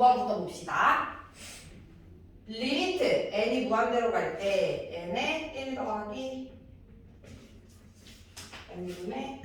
번부터 봅시다. 리미트 n이 무한대로 갈 때 n에 1 더하기 n분의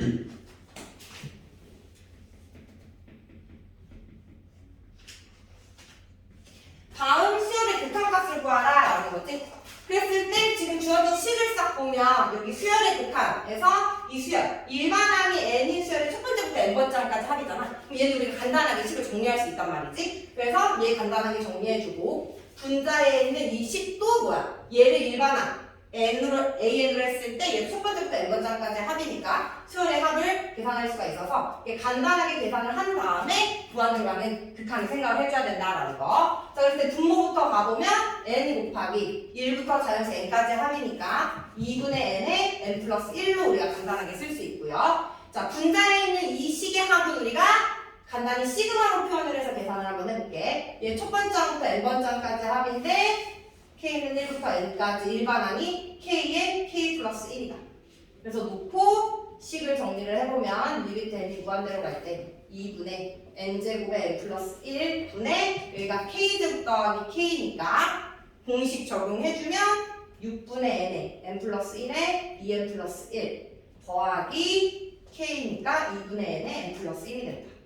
다음 수열의 극한값을 구하라 라는 거지. 그랬을 때 지금 주어진 식을 싹 보면 여기 수열의 극한에서 이 수열 일반항이 n인 수열의 첫 번째부터 n번째까지 합이잖아. 그럼 얘는 우리가 간단하게 식을 정리할 수 있단 말이지. 그래서 얘 간단하게 정리해주고 분자에 있는 이 식도 뭐야? 얘를 일반항 n으로 an으로 했을 때 얘도 첫 번째부터 n번째까지 합이니까 수열의 합을 계산할 수가 있어서 간단하게 계산을 한 다음에 무한으로 가는 극한을 생각을 해줘야 된다라는 거. 자, 그럴 때 분모부터 가보면 n 곱하기 1부터 자연수 n까지 합이니까 2분의 n에 n 플러스 1로 우리가 간단하게 쓸 수 있고요. 자, 분자에 있는 이 식의 합은 우리가 간단히 시그마로 표현을 해서 계산을 한번 해볼게. 얘 첫 번째부터 n번째까지 합인데 k는 1부터 n까지 일반항이 k에 k 플러스 1이다. 그래서 놓고 식을 정리를 해보면 리미트 n이 무한대로 갈 때 2분의 n제곱에 n 플러스 1분의 여기가 k제곱 더하기 k니까 공식 적용해주면 6분의 n에 n 플러스 1에 2n 플러스 1 더하기 k니까 2분의 n에 n 플러스 1이 된다.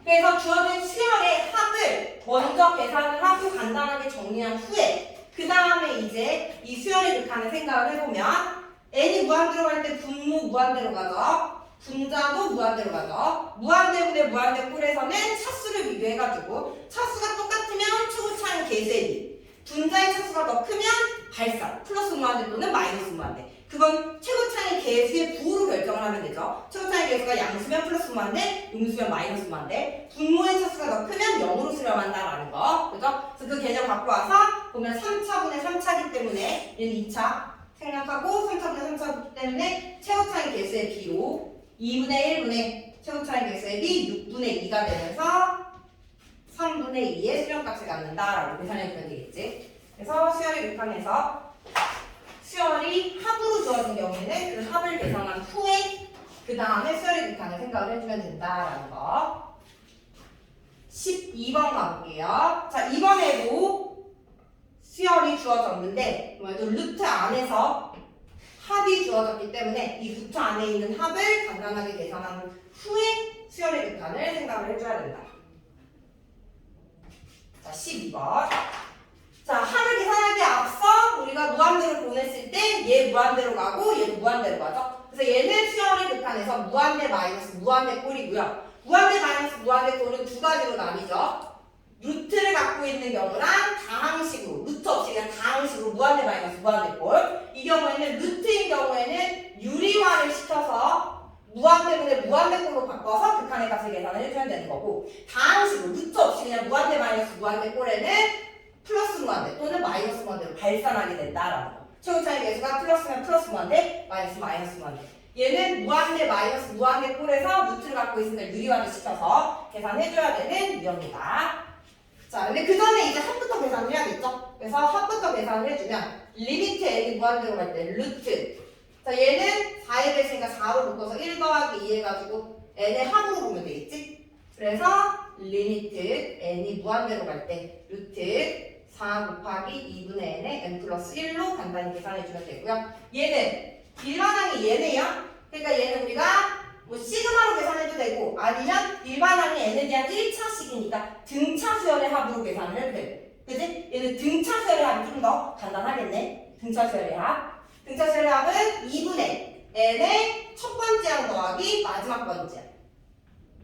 그래서 주어진 수열의 합을 먼저 계산을 하고 간단하게 정리한 후에 그 다음에 이제 이 수열의 극한을 생각을 해보면 n이 무한대로 갈 때 분모 무한대로 가죠. 분자도 무한대로 가죠. 무한대분의 무한대 꼴에서는 차수를 비교해가지고 차수가 똑같으면 최고차는 계수의 분자의 차수가 더 크면 발산 플러스 무한대 또는 마이너스 무한대. 그건 최고차의 계수의 부호로 결정을 하면 되죠. 최고차의 계수가 양수면 플러스 무한대, 음수면 마이너스 무한대. 분모의 차수가 더 크면 0으로 수렴한다라는 거. 그죠? 그래서 그 개념 갖고 와서 보면 3차분의 3차기 때문에 얘는 2차 생각하고 3차분의 3차기 때문에 최고차의 계수의 b로 2분의 1분의 최고차의 계수의 b 6분의 2가 되면서 3분의 2의 수렴값을 갖는다라고 계산해주면 되겠지. 그래서 수열의 극한에서 수열이 합으로 주어진 경우에는 그 합을 계산한 후에 그 다음에 수열의 극한을 생각을 해주면 된다라는 거. 12번 가볼게요. 자, 이번에도 수열이 주어졌는데 루트 안에서 합이 주어졌기 때문에 이 루트 안에 있는 합을 간단하게 계산한 후에 수열의 극한을 생각을 해줘야 된다. 자, 12번. 자, 합을 계산하기에 앞서 우리가 무한대로 보냈을 때 얘 무한대로 가고 얘도 무한대로 가죠. 그래서 얘는 수열의 극한에서 무한대 마이너스 무한대 꼴이고요. 무한대 마이너스 무한대 꼴은 두 가지로 나뉘죠. 루트를 갖고 있는 경우랑 다항식으로, 루트 없이 그냥 다항식으로 무한대 마이너스 무한대 꼴. 이 경우에는 루트인 경우에는 유리화를 시켜서 무한대분의 무한대꼴로 바꿔서 극한의 값을 계산을 해주면 되는 거고, 다항식으로 루트 없이 그냥 무한대 마이너스 무한대 꼴에는 플러스 무한대 또는 마이너스 무한대로 발산하게 된다라는 거. 최고차의 계수가 플러스면 플러스 무한대, 마이너스 마이너스 무한대. 얘는 무한대 마이너스 무한대 꼴에서 루트를 갖고 있으니까 유리화를 시켜서 계산해줘야 되는 유형이다. 자, 근데 그 전에 이제 합부터 계산을 해야겠죠? 그래서 합부터 계산을 해주면 리미트 n이 무한대로 갈 때 루트. 자, 얘는 4에 대해서니까 4로 묶어서 1 더하기 2 해가지고 n의 합으로 보면 되겠지? 그래서 리미트 n이 무한대로 갈 때 루트 4 곱하기 2분의 n에 n 플러스 1로 간단히 계산해주면 되고요. 얘는 일반항이 얘네요. 그러니까 얘는 우리가 뭐 시그마로 계산해도 되고 아니면 일반항이 n에 대한 1차식이니까 등차 수열의 합으로 계산을 해도 되고, 그치? 얘는 등차 수열의 합이 좀 더 간단하겠네. 등차 수열의 합. 등차 수열의 합은 2분의 n의 첫 번째 항 더하기 마지막 번째 항.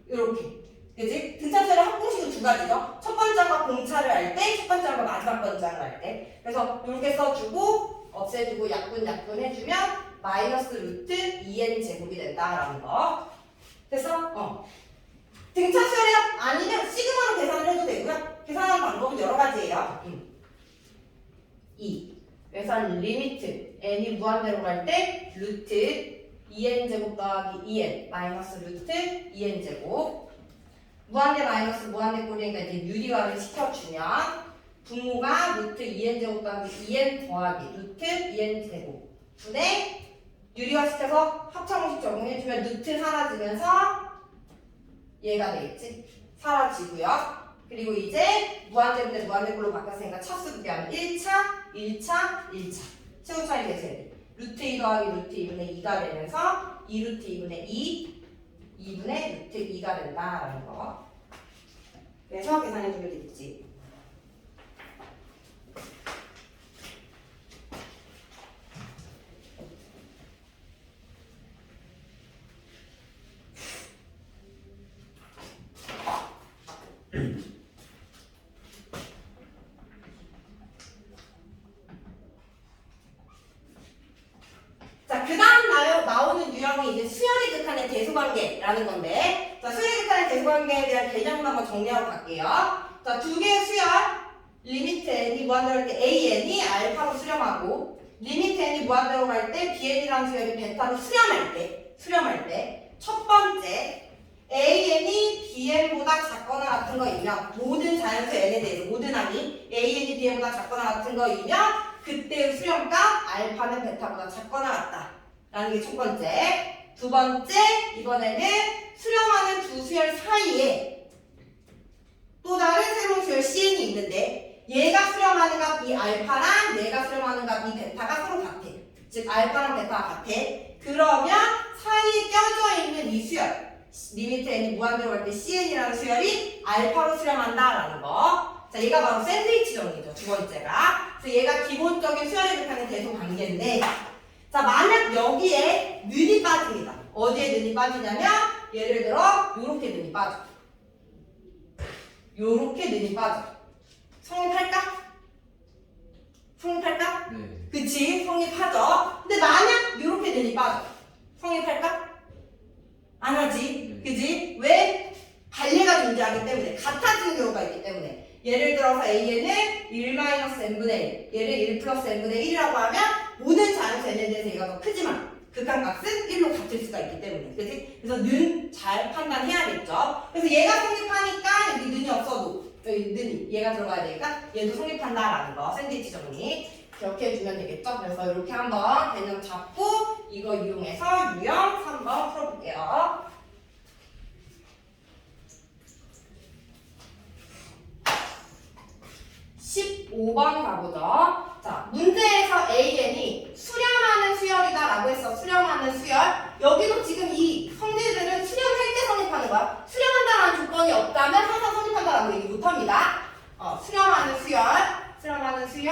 이렇게. 그치? 등차 수열의 합 공식은 두 가지죠. 첫 번째 항과 공차를 할 때, 첫 번째 항과 마지막 번째 항을 할 때. 그래서 이렇게 써주고 없애주고 약분 해주면 마이너스 루트 2n 제곱이 된다라는 거. 그래서 등차 수열의 합 아니면 시그마로 계산을 해도 되고요. 계산하는 방법은 여러 가지예요. 2. 그래서 리미트 n이 무한대로 갈 때 루트 2n 제곱 더하기 2n 마이너스 루트 2n 제곱. 무한대 마이너스 무한대 꼴이니까 이제 유리화를 시켜주면 분모가 루트 2n 제곱 더하기 2n 더하기 루트 2n 제곱 분의 유리화 시켜서 합차공식 적용해주면 루트 사라지면서 얘가 되겠지? 사라지고요. 그리고 이제 무한대인데 무한대꼴로 바뀌었으니까 차수 비하면 1차, 1차, 1차. 최고 차이 대세. 루트 2 더하기 루트 2분의 2가 되면서 2 루트 2분의 2, 2분의 루트 2가 된다라는 거. 그래서 계산해주면 되겠지. 자, 그 다음 나오는 유형이 이제 수열이 극한의 대수관계라는 건데, 자, 수열이 극한의 대수관계에 대한 개념을 한번 정리하고 갈게요. 자, 두 개의 수열, 리미트 n이 무한대로 갈 때 an이 알파로 수렴하고, 리미트 n이 무한대로 갈 때 bn이라는 수열이 베타로 수렴할 때, 첫 번째, an이 bn보다 작거나 같은 거이면, 모든 자연수 n에 대해서, 모든 항이 an이 bn보다 작거나 같은 거이면, 그때의 수렴값 알파는 베타보다 작거나 같다라는 게 첫 번째. 두 번째, 이번에는 수렴하는 두 수열 사이에 또 다른 새로운 수열 CN이 있는데 얘가 수렴하는 값 이 알파랑 얘가 수렴하는 값 이 베타가 서로 같아. 즉 알파랑 베타가 같아. 그러면 사이에 껴져 있는 이 수열 리미트 n이 무한대로 갈 때 CN이라는 수열이 알파로 수렴한다라는 거. 자, 얘가 바로 샌드위치 정리죠. 두 번째가. 그래서 얘가 기본적인 수열에 극한의 대소 관계인데, 자, 만약 여기에 는이 빠집니다. 어디에 는이 빠지냐면, 예를 들어, 요렇게 는이 빠져. 요렇게 는이 빠져. 성립할까? 성립할까? 네. 그치? 성립하죠. 근데 만약 요렇게 는이 빠져. 성립할까? 안 하지. 네. 그지? 왜? 반례가 존재하기 때문에. 같아지는 경우가 있기 때문에. 예를 들어서 A는 1-n분의 1, 얘를 1 플러스 n분의 1이라고 하면 모든 자연수 n에 대해서 얘가 더 크지만 극한값은 1로 같을 수가 있기 때문에. 그치? 그래서 는 잘 판단해야겠죠. 그래서 얘가 성립하니까 여기 는이 없어도 여기 는이 얘가 들어가야 되니까 얘도 성립한다라는 거. 샌드위치 정리 기억해 주면 되겠죠. 그래서 이렇게 한번 개념 잡고 이거 이용해서 유형 3번 풀어볼게요. 15번 가보죠. 자, 문제에서 AN이 수렴하는 수열이다 라고 했어. 수렴하는 수열. 여기도 지금 이 성질들은 수렴할 때 성립하는 거야. 수렴한다라는 조건이 없다면 항상 성립한다라고 얘기 못합니다. 수렴하는 수열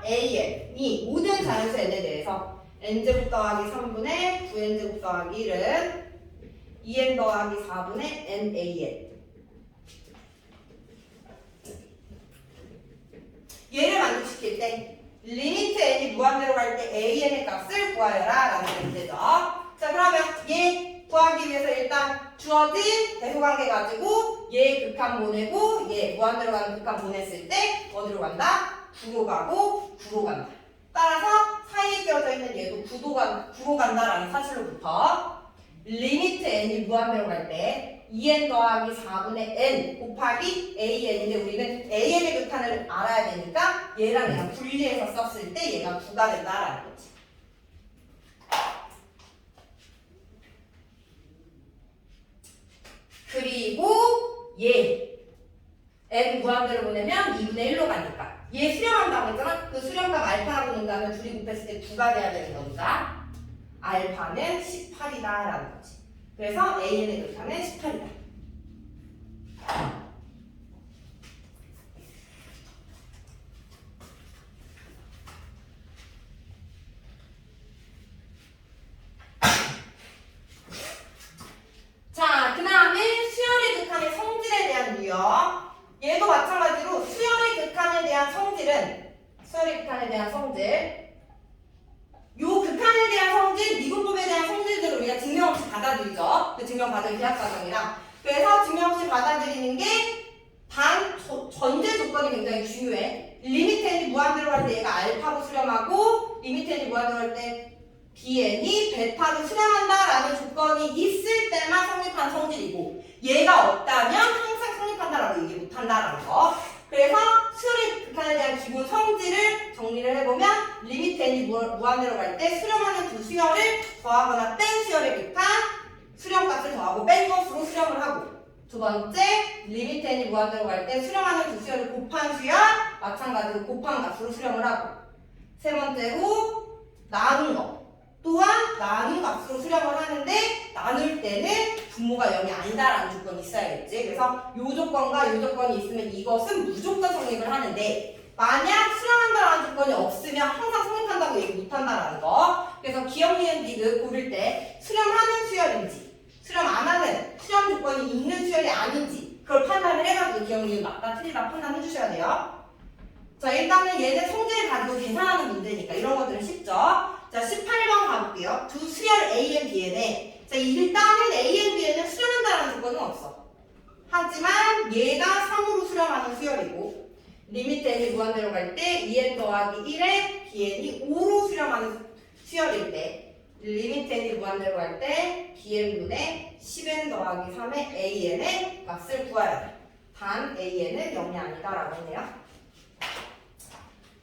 AN이 모든 자연수 n에 대해서 n제곱 더하기 3분의 9n제곱 더하기 1은 2n 더하기 4분의 nan. 얘를 만족시킬 때 리미트 n이 무한대로 갈 때 an의 값을 구하여라 라는 문제죠. 자, 그러면 얘 구하기 위해서 일단 주어진 대소관계 가지고 얘 극한 보내고 얘 무한대로 가는 극한 보냈을 때 어디로 간다? 9로 가고 9로 간다. 따라서 사이에 껴져 있는 얘도 9로 간다라는 사실로부터 리미트 n이 무한대로 갈 때 2n 더하기 4분의 n 곱하기 an인데 우리는 an의 극한을 알아야 되니까 얘랑 얘랑 분리해서 썼을 때 얘가 9가 된다라는 거지. 그리고 얘 n 무한대로 보내면 2분의 1로 가니까 얘 수렴한다고 했잖아. 그 수렴값 알파라고 놓는다면 둘이 곱했을 때 9가 돼야 되는 거니까 알파는 18이다라는 거지. 그래서 an의 극한은 18이다. 자, 그 다음에 수열의 극한의 성질에 대한 유형. 얘도 마찬가지로 수열의 극한에 대한 성질은 요 극한에 대한 성질, 미분법에 대한 성질들을 우리가 증명 없이 받아들이죠. 그 증명 과정 계약 과정이랑. 그래서 증명 없이 받아들이는 게 전제 조건이 굉장히 중요해. 리미트 n이 무한대로 갈 때 얘가 알파로 수렴하고 리미트 n이 무한대로 갈 때 bn이 베타로 수렴한다라는 조건이 있을 때만 성립한 성질이고 얘가 없다면 항상 성립한다라고 얘기 못한다라는 거. 그래서 수열의 극한에 대한 기본 성질을 정리를 해보면 리미트 n이 무한대로 갈 때 수렴하는 두 수열을 더하거나 뺀 수열의 극한 수렴값을 더하고 뺀 것으로 수렴을 하고 두 번째, 리미트 n이 무한대로 갈 때 수렴하는 두 수열을 곱한 수열, 마찬가지로 곱한 값으로 수렴을 하고. 세 번째로, 나눈 거. 또한 나눈 값으로 수렴을 하는데 나눌 때는 분모가 0이 아니다라는 조건이 있어야겠지. 그래서 이 조건과 이 조건이 있으면 이것은 무조건 성립을 하는데 만약 수렴한다라는 조건이 없으면 항상 성립한다고 얘기 못한다라는 거. 그래서 기억, 니은, 디귿 고를 때 수렴하는 수열인지 수렴 안 하는 수렴 조건이 있는 수열이 아닌지 그걸 판단을 해가지고 기억, 니은 맞다 틀리다 판단해 주셔야 돼요. 자, 일단은 얘는 성질을 가지고 계산하는 문제니까 이런 것들은 쉽죠. 자, 18번 가볼게요. 두 수열 An, Bn에 자, 일단은 An, Bn은 수렴한다라는 조건은 없어. 하지만 얘가 3으로 수렴하는 수열이고 리미트 n이 무한대로 갈 때 2n 더하기 1에 bn이 5로 수렴하는 수열일 때 리미트 n이 무한대로 갈 때 bn분의 10n 더하기 3의 an의 값을 구해야 돼. 단 an은 0이 아니다라고 했네요.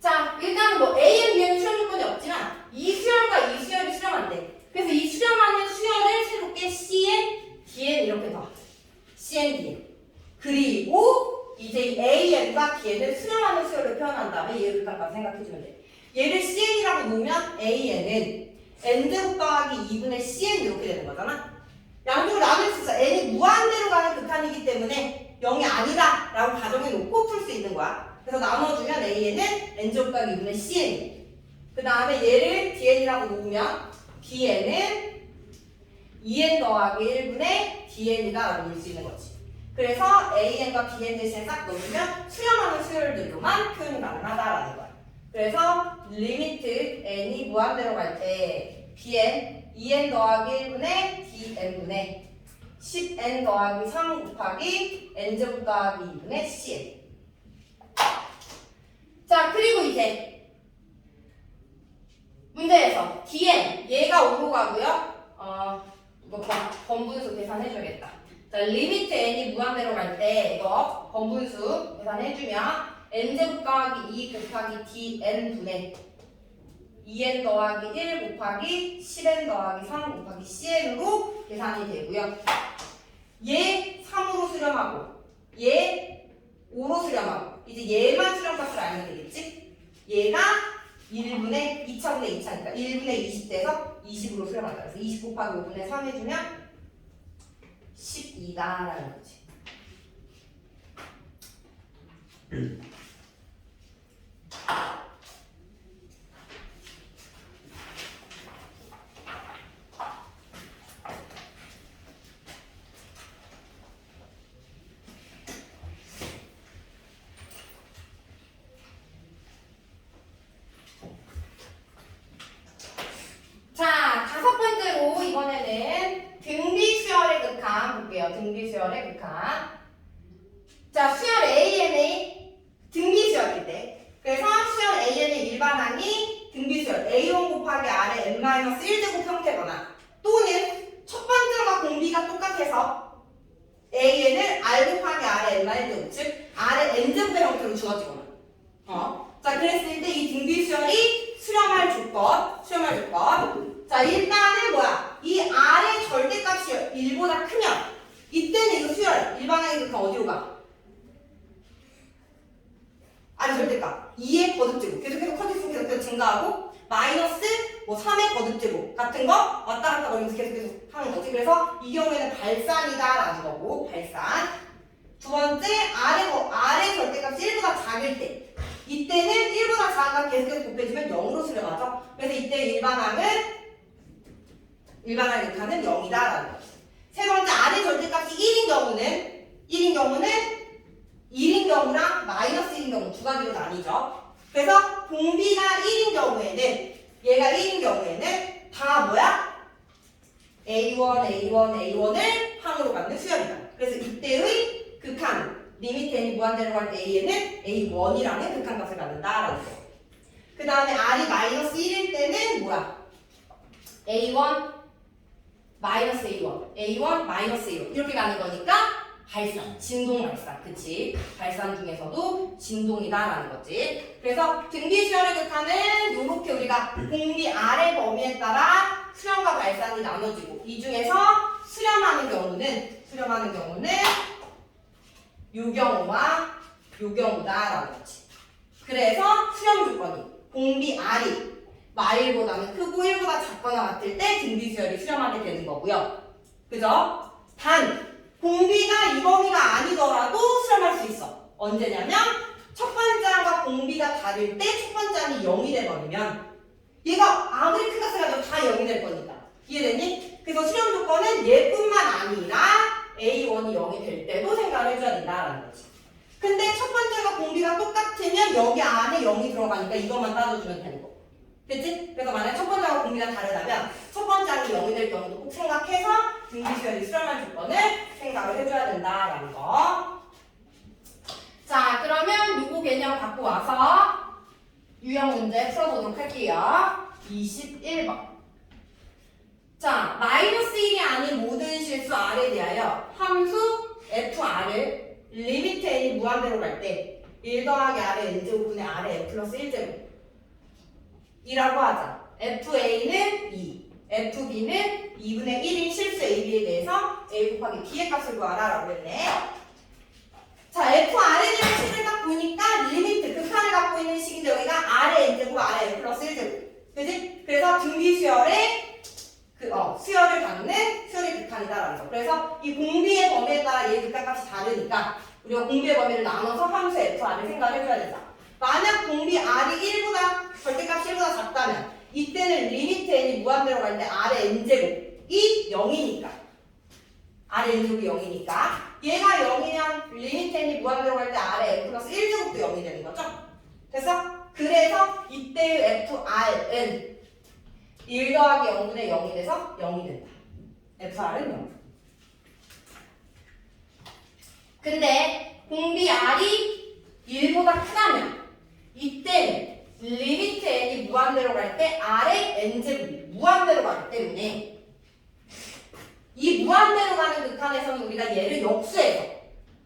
자, 일단은 뭐 A, B에는 수렴 조건이 없지만 이 수열과 이 수열이 수렴한대. 그래서 이 수렴하는 수열을 새롭게 CN, DN 이렇게 더하자. CN, DN. 그리고 이제 이 AN과 BN을 수렴하는 수열로 표현한 다음에 얘를 극한까지 생각해주면 돼. 얘를 CN이라고 놓으면 AN은 N제곱 더하기 2분의 CN 이렇게 되는 거잖아. 양쪽으로 나눌 수 있어. N이 무한대로 가는 극한이기 때문에 0이 아니다 라고 가정해 놓고 풀 수 있는 거야. 그래서 나눠주면 A는 N제곱 더하기 2분의 CN. 그 다음에 얘를 DN이라고 놓으면 BN은 2N 더하기 1분의 DN이다 라고 볼 수 있는 거지. 그래서 AN과 BN 대신에 싹 넣으면 수렴하는 수열들로만 표현이 가능하다라는 거야. 그래서 리미트 N이 무한대로 갈 때 BN 2N 더하기 1분의 DN분의 10N 더하기 3 곱하기 N제곱 더하기 2분의 CN. 자, 그리고 이제 문제에서 DN 얘가 5로 가고요. 이거 번분수 계산해줘야겠다. 자, 리미트 n이 무한대로 갈 때 이거 번분수 계산해주면 n제곱 더하기 2 곱하기 dn분의 2n 더하기 1 곱하기 10n 더하기 3 곱하기 cn으로 계산이 되고요. 얘 3으로 수렴하고 얘 5로 수렴하고 이제 얘만 수렴값을 알면 되겠지? 얘가 1분의 2차분의 2차니까 1분의 20대에서 20으로 수렴한다. 그래서 20 곱하기 5분의 3 해주면 12다라는 거지. 자, 다섯 번째로 이번에는 등비수열의 극한 볼게요. 등비수열의 극한. 자, 수열 AN의 등비수열일 때. 그래서 수열 AN의 일반항이 등비수열 A1 곱하기 R의 n-1제곱 형태거나 또는 첫 번째와 공비가 똑같아서 AN을 R 곱하기 R의 n-1제곱 즉 R의 n제곱의 형태로 주어지거나 자, 그랬을 때 이 등비수열이 수렴할 조건. 자, 일단은 뭐야? 이 R의 절대값이 1보다 크면 이때는 이거 수열, 일반항의 극한 어디로 가? R의 절대값 2의 거듭제곱 계속해서 커지수는 계속해서 증가하고 마이너스 뭐 3의 거듭제곱 같은 거 왔다 갔다 거리면서 계속 하는 거지. 그래서 이 경우에는 발산이다라는 거고 발산. 두 번째 R의 절대값이 1보다 작을 때 이때는 1보다 작은 값 계속해서 곱해주면 0으로 수렴하죠. 그래서 이때 일반항의 극한은 0이다라는 거지. 세 번째 R의 절대값이 1인 경우랑 마이너스 1인 경우 두 가지로 나뉘죠. 그래서 공비가 1인 경우에는 얘가 1인 경우에는 다 뭐야? A1을 항으로 갖는 수열이다. 그래서 이때의 극한 리미트 n이 무한대로 갈 때 A는 A1이라는 극한값을 갖는다라는 거. 그 다음에 R이 마이너스 1일 때는 뭐야? A1 마이너스 A1 마이너스 A1 이렇게 가는 거니까 발산, 진동 발산, 그치? 발산 중에서도 진동이다라는 거지. 그래서 등비수열의 극한은 이렇게 우리가 공비 R의 범위에 따라 수렴과 발산이 나눠지고 이 중에서 수렴하는 경우는 요 경우와 요 경우다라고 했지. 그래서 수렴 조건이 공비 R이 마일보다는 크고 1보다 작거나 같을 때 등비수열이 수렴하게 되는 거고요. 그죠? 단 공비가 이 범위가 아니더라도 수렴할 수 있어. 언제냐면 첫 번째 항과 공비가 다를 때 첫 번째 항이 0이 돼버리면 얘가 아무리 큰 값을 가져도 다 0이 될 거니까. 이해됐니? 그래서 수렴 조건은 얘뿐만 아니라 A1이 0이 될 때도 생각을 해줘야 된다라는 거지. 근데 첫 번째가 공비가 똑같으면 여기 안에 0이 들어가니까 이것만 따져주면 되는 거. 됐지? 그래서 만약 첫 번째하고 공비가 다르다면 첫 번째 항이 0이 될 경우도 꼭 생각해서 등비수열이 수렴할 조건을 생각을 해줘야 된다라는 거. 자, 그러면 요거 개념 갖고 와서 유형 문제 풀어보도록 할게요. 21번. 자, 마이너스 1이 아닌 모든 실수 R에 대하여 함수 FR을 리미트 n이 무한대로 갈 때 1 더하기 R의 n제곱분의 R의 n 플러스 1제곱 이라고 하자. FA는 2, FB는 2분의 1인 실수 AB에 대해서 A 곱하기 B의 값을 구하라 라고 했네. 자, FR에 대한 식을 딱 보니까 리미트, 극한을 갖고 있는 식인데 여기가 R의 n제곱, R의 n 플러스 1제곱. 그지? 그래서 등비수열의 수열을 갖는 수열의 극한이다라는 거. 그래서 이 공비의 범위에 따라 얘 극한값이 다르니까 우리가 공비의 범위를 나눠서 함수 FR을 생각을 해줘야 된다. 만약 공비 R이 1보다 절대값이 1보다 작다면 이때는 리미트 n이 무한대로 갈 때 R의 n제곱이 0이니까 R의 n제곱이 0이니까 얘가 0이면 리미트 n이 무한대로 갈 때 R의 n 플러스 1제곱도 0이 되는 거죠? 됐어? 그래서 이때의 FR은 1 더하기 0분의 0이 돼서 0이 된다. FR은 0. 근데 공비 R이 1보다 크다면 이때는 리미트 n이 무한대로 갈 때 R의 n제곱이 무한대로 가기 때문에 이 무한대로 가는 극한에서는 우리가 얘를 역수해서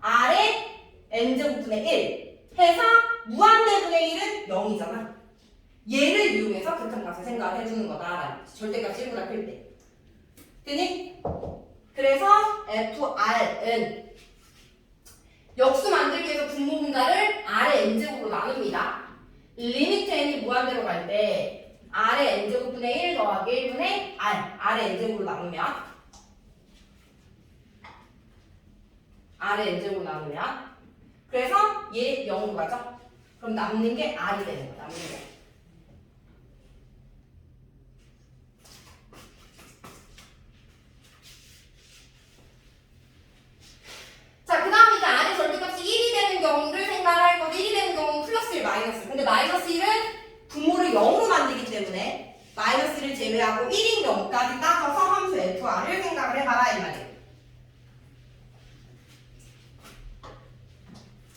R의 n제곱분의 1 해서 무한대분의 1은 0이잖아. 얘를 이용해서 극한값을 생각을 해주는 거다. 절대값이 1보다 클 때. 되니? 그래서 FR은 역수 만들기 위해서 분모분자를 R의 n제곱으로 나눕니다. 리미트 n이 무한대로 갈 때 R의 n제곱분의 1 더하기 1분의 R의 n제곱으로 나누면 R의 n제곱으로 나누면 그래서 얘 0으로 가죠? 그럼 남는 게 R이 되는 거야. 남는 게. 자, 그 다음 이제 R의 절대값이 1이 되는 경우를 생각을 할 거고 1이 되는 경우는 플러스 1, 마이너스 1. 근데 마이너스 1은 분모를 0으로 만들기 때문에 마이너스 1을 제외하고 1인 경우까지 따져서 함수 FR을 생각을 해봐라 이 말이에요.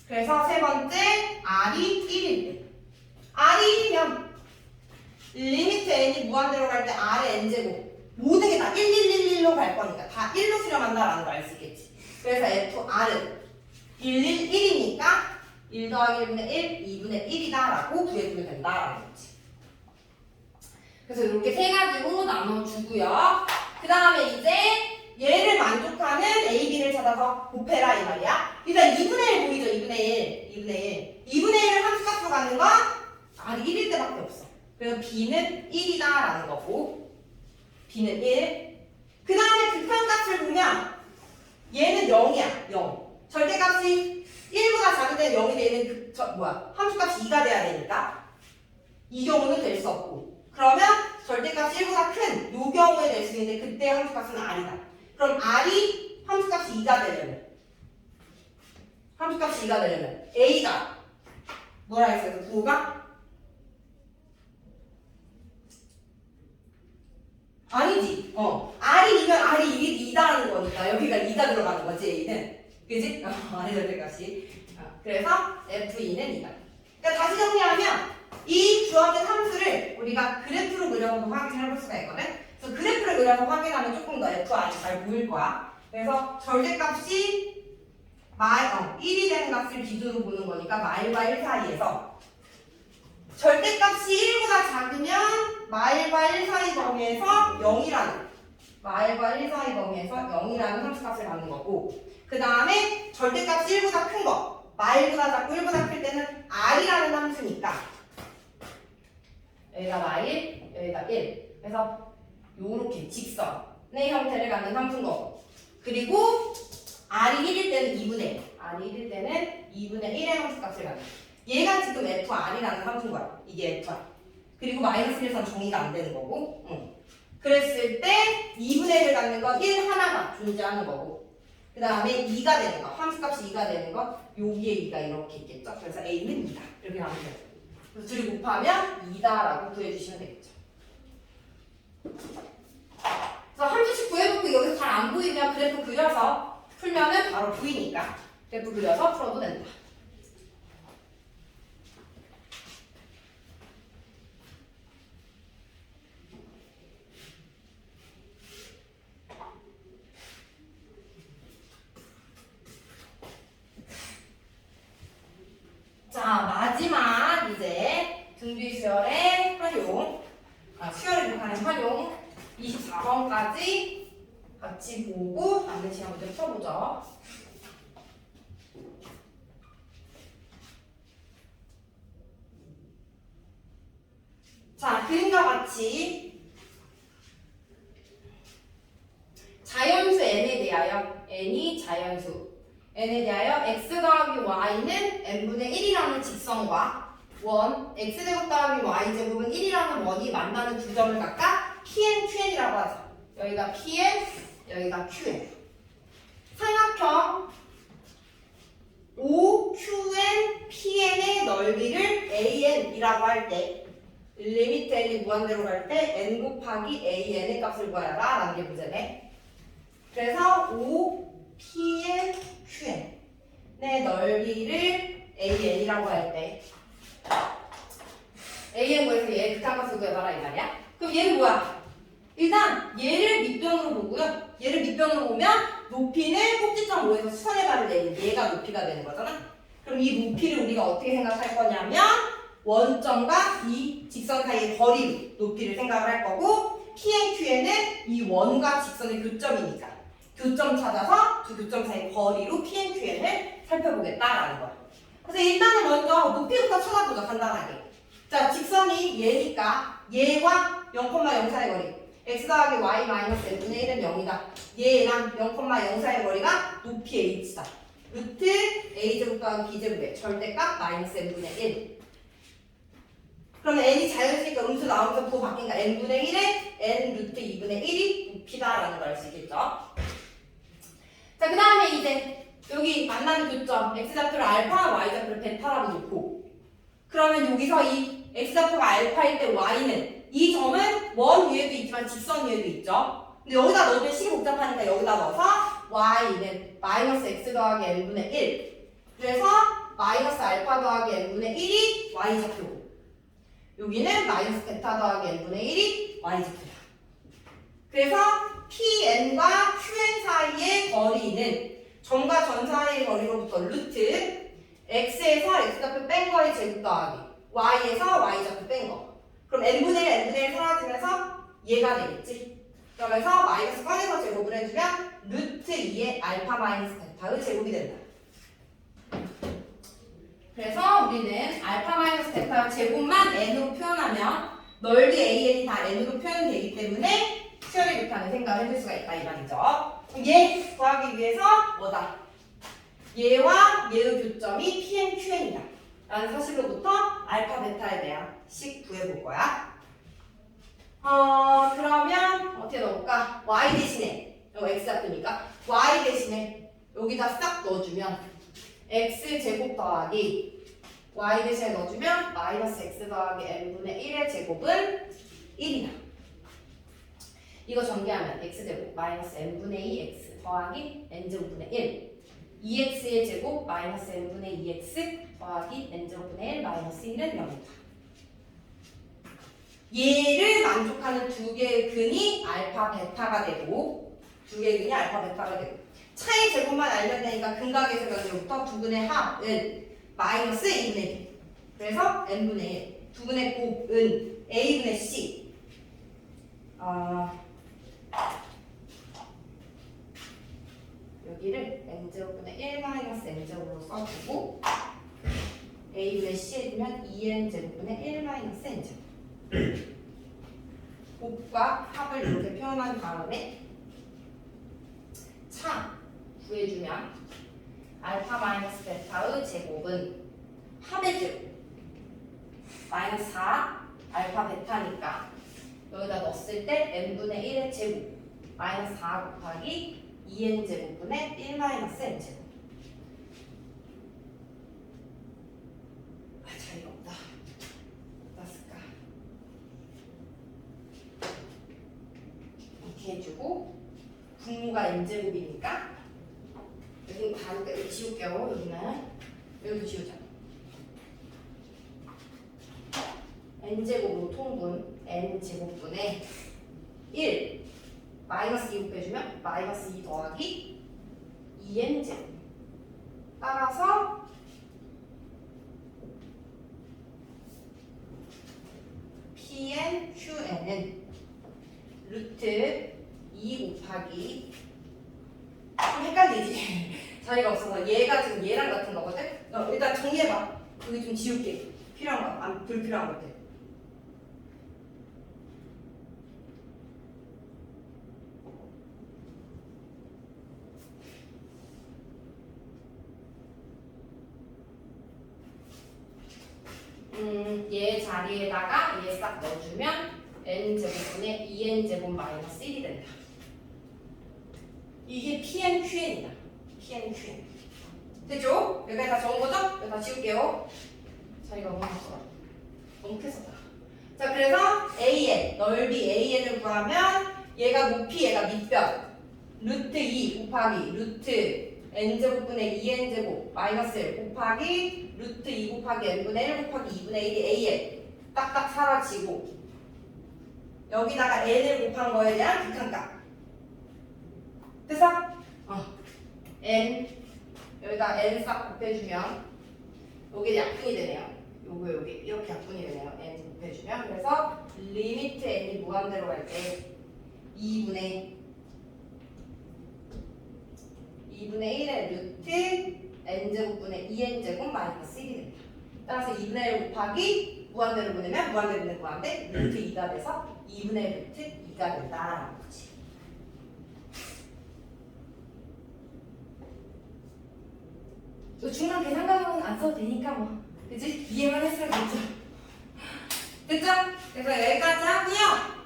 그래서 세 번째 R이 1일 때 R이 1이면 리미트 n이 무한대로 갈 때 R의 n제곱 모든 게 다 1111로 갈 거니까 다 1로 수렴한다라는 걸 알 수 있겠지. 그래서 FR은 111이니까 1 더하기 1분의 1, 2분의 1이다 라고 구해주면 된다라는 거지. 그래서 이렇게 세 가지로 나눠주고요. 그 다음에 이제 얘를 만족하는 A, B를 찾아서 곱해라 이 말이야. 일단 2분의 1 보이죠? 2분의 1. 2분의 1을 함수값으로 가는 건 R이 1일 때밖에 없어. 그래서 B는 1이다 라는 거고 B는 1. 그 다음에 극한값을 보면 얘는 0이야. 0. 절대값이 1보다 작을 때는 0이 되는 함수값이 2가 돼야 되니까 이 경우는 될 수 없고 그러면 절대값이 1보다 큰 요 경우에 될 수 있는데 그때 함수값은 R이다. 그럼 R이 함수값이 2가 되려면 A가 뭐라 했어요? 부호가? 아니지. R이면 R이 2다라는 거니까 여기가 2가 들어가는 거지 A는. 그지? R의 절대값이. 그래서 F2는 2다. 그러니까 다시 정리하면 이 주어진 함수를 우리가 그래프로 그려서 확인해 볼 수가 있거든. 그래서 그래프를 그려서 확인하면 조금 더 FR이 잘 보일 거야. 그래서 절대값이 1이 되는 값을 기준으로 보는 거니까 마일과 1 사이에서 절대값이 1보다 작으면 마일과 1 사이 범위에서 0이라는 말과 1 사이 범위에서 0이라는 함수값을 갖는 거고, 그 다음에 절대값이 1보다 큰 거, 말보다 작고 1보다 클 때는 r이라는 함수니까 여기다 마일, 여기다 1. 그래서 요렇게 직선의 형태를 갖는 함수인 거고, 그리고 r이 1일 때는 2분의 1, r이 1일 때는 2분의 1의 함수값을 갖는 거야. 얘가 지금 fr이라는 함수인 거야. 이게 fr. 그리고 마이너스 1에서는 정의가 안 되는 거고, 그랬을 때 2분의 1을 갖는 건 1 하나가 존재하는 거고, 그 다음에 2가 되는 거, 함수값이 2가 되는 건 여기에 2가 이렇게 있겠죠. 그래서 a는 2다. 이렇게 나오면 돼요. 그래서 둘이 곱하면 2다라고 구해주시면 되겠죠. 그래서 한 줄씩 구해보고 여기서 잘 안 보이면 그래프 그려서 풀면은 바로 보이니까 그래프 그려서 풀어도 된다. 자, 마지막 이제 등비 수열의 활용, 수열의 극한의 활용 24번까지 같이 보고 남는 시간 문제 풀어보죠. 자, 그림과 같이 자연수 n에 대하여, n이 자연수 n에 대하여 x 더하기 y는 n분의 1이라는 직선과 원, x제곱 더하기 y제곱은 1이라는 원이 만나는 두 점을 각각 pn, qn이라고 하죠. 여기가 pn, 여기가 qn. 삼각형 OQN, PN의 넓이를 AN이라고 할 때, 리미트 n이 무한대로 갈 때 n 곱하기 AN의 값을 구하라 라는 게 문제네. 그래서 O, PN, QN의 넓이를 AN이라고 할 때 AN 구해서 얘 극한값을 구해봐라 이 말이야. 그럼 얘는 뭐야? 일단 얘를 밑변으로 보고요. 얘를 밑변으로 보면 높이는 꼭지점 5에서 수선의 발을 내는 얘가 높이가 되는 거잖아. 그럼 이 높이를 우리가 어떻게 생각할 거냐면 원점과 이 직선 사이의 거리 높이를 생각을 할 거고, PN, QN은 이 원과 직선의 교점이니까 교점 찾아서 두 교점 사이의 거리로 PN, QN을 살펴보겠다라는 거야. 그래서 일단은 먼저 높이부터 찾아보자, 간단하게. 자, 직선이 얘니까 얘와 0,0 사이의 거리 x 더하기 y 마이너스 n분의 1은 0이다. 얘랑 0,0 사이의 거리가 높이 h다. 루트 a제곱 더하기 b제곱의 절대값 마이너스 n분의 1. 그러면 n이 자연수니까 음수 나오면서 부호 바뀌니까 n분의 1에 n 루트 2분의 1이 높이다라는 걸 알 수 있겠죠. 자, 그 다음에 이제 여기 만나는 교점 x좌표를 알파, y좌표를 베타라고 놓고, 그러면 여기서 이 x좌표가 알파일 때 y는 이 점은 원 위에도 있지만 직선 위에도 있죠. 근데 여기다 넣으면 식이 복잡하니까 여기다 넣어서 y는 마이너스 x 더하기 n분의 1. 그래서 마이너스 알파 더하기 n분의 1이 y좌표고, 여기는 마이너스 베타 더하기 n분의 1이 y좌표다. 그래서 PN과 QN 사이의 거리는 점과 점 사이의 거리로부터 루트 x에서 x좌표 뺀 거의 제곱 더하기 y에서 y좌표 뺀 거. 그럼 n분의 1, n분의 1 사라지면서 얘가 되겠지. 그러면서 마이너스 꺼내서 제곱을 해주면 루트 2의 알파 마이너스 베타의 제곱이 된다. 그래서 우리는 알파 마이너스 베타 제곱만 n으로 표현하면 넓이 AN이 다 n으로 표현되기 때문에 수열의 극한을 생각을 해줄 수가 있다 이 말이죠. 얘 구하기 위해서 뭐다? 얘와 얘의 교점이 PN, QN이다 라는 사실로부터 알파, 베타에 대한 식 구해볼 거야. 그러면 어떻게 넣을까? y 대신에, 이거 x좌표니까 y 대신에 여기다 싹 넣어주면 x제곱 더하기 y 대신에 넣어주면 마이너스 x 더하기 n분의 1의 제곱은 1이다. 이거 전개하면 x제곱 마이너스 n분의 2x 더하기 n제곱분의 1, 2x의 제곱 마이너스 n분의 2x 더하기 n제곱분의 1 마이너스 1은 0이다. 얘를 만족하는 두 개의 근이 알파, 베타가 되고, 두 개의 근이 알파, 베타가 되고, 차의 제곱만 알면 되니까 근각에서 변으로부터 두 근의 합은 마이너스 a분의 b. 그래서 n분의 1. 두 근의 곱은 a분의 c. 여기를 n제곱분의 1 마이너스 n제곱으로 써주고 a분의 c 해주면 2n제곱분의 1 마이너스 n제곱 곱과 합을 이렇게 표현한 다음에 차 구해주면 알파 마이너스 베타의 제곱은 합의 제곱 마이너스 4 알파 베타니까 여기다 넣었을 때 n분의 1의 제곱 마이너스 4 곱하기 2n 제곱분의 1 마이너스 n 제곱. 자리가 없다. 어떻을까? 이렇게 해주고 분모가 n 제곱이니까 여기 바로 여기 지울게요. 여기는 여기도 지우자. n 제곱으로 통분 n 제곱분의 1 마이너스 2 곱해주면 마이너스 2 더하기 2n 제곱. 따라서 pn qn은 루트 2 곱하기 좀 헷갈리지? 자리가 없어서 얘가 지금 얘랑 같은 거거든? 일단 정리해봐. 여기 좀 지울게. 필요한 거, 안 불필요한 것들. 얘 자리에다가 얘 싹 넣어주면 n제곱분의 2n제곱 마이너스 1이 된다. 이게 PNQN이다. PNQN. 됐죠? 여기까지 다 적은 거죠? 여기 다 지울게요. 자리가 너무 없어. 너무 크겠다. 자, 그래서 AN, 넓이 AN을 구하면 얘가 높이, 얘가 밑변. 루트 2 곱하기 루트 n제곱분의 2n제곱 마이너스 1 곱하기 루트 2 곱하기 n분의 1 곱하기 2분의 1이 an 딱딱 사라지고 여기다가 n을 곱한 거에 대한 극한값 됐어? n 여기다 n 싹 곱해주면 여기 약분이 되네요. 요거 여기 이렇게 약분이 되네요. n 곱해주면 그래서 리미트 n이 무한대로 갈 때 2분의 1의 루트 n제곱분의 2n제곱 마이너스 1이 됩니다. 따라서 2분의 1 곱하기 무한대로 보내면 무한대로 보내 무한대 루트 2가 돼서 2분의 1 루트 2가 된다라는 거지. 또 중간 계산가는 안 써도 되니까 뭐 그치? 이해만 했으면 됐죠? 됐죠? 그래서 여기까지 하고요.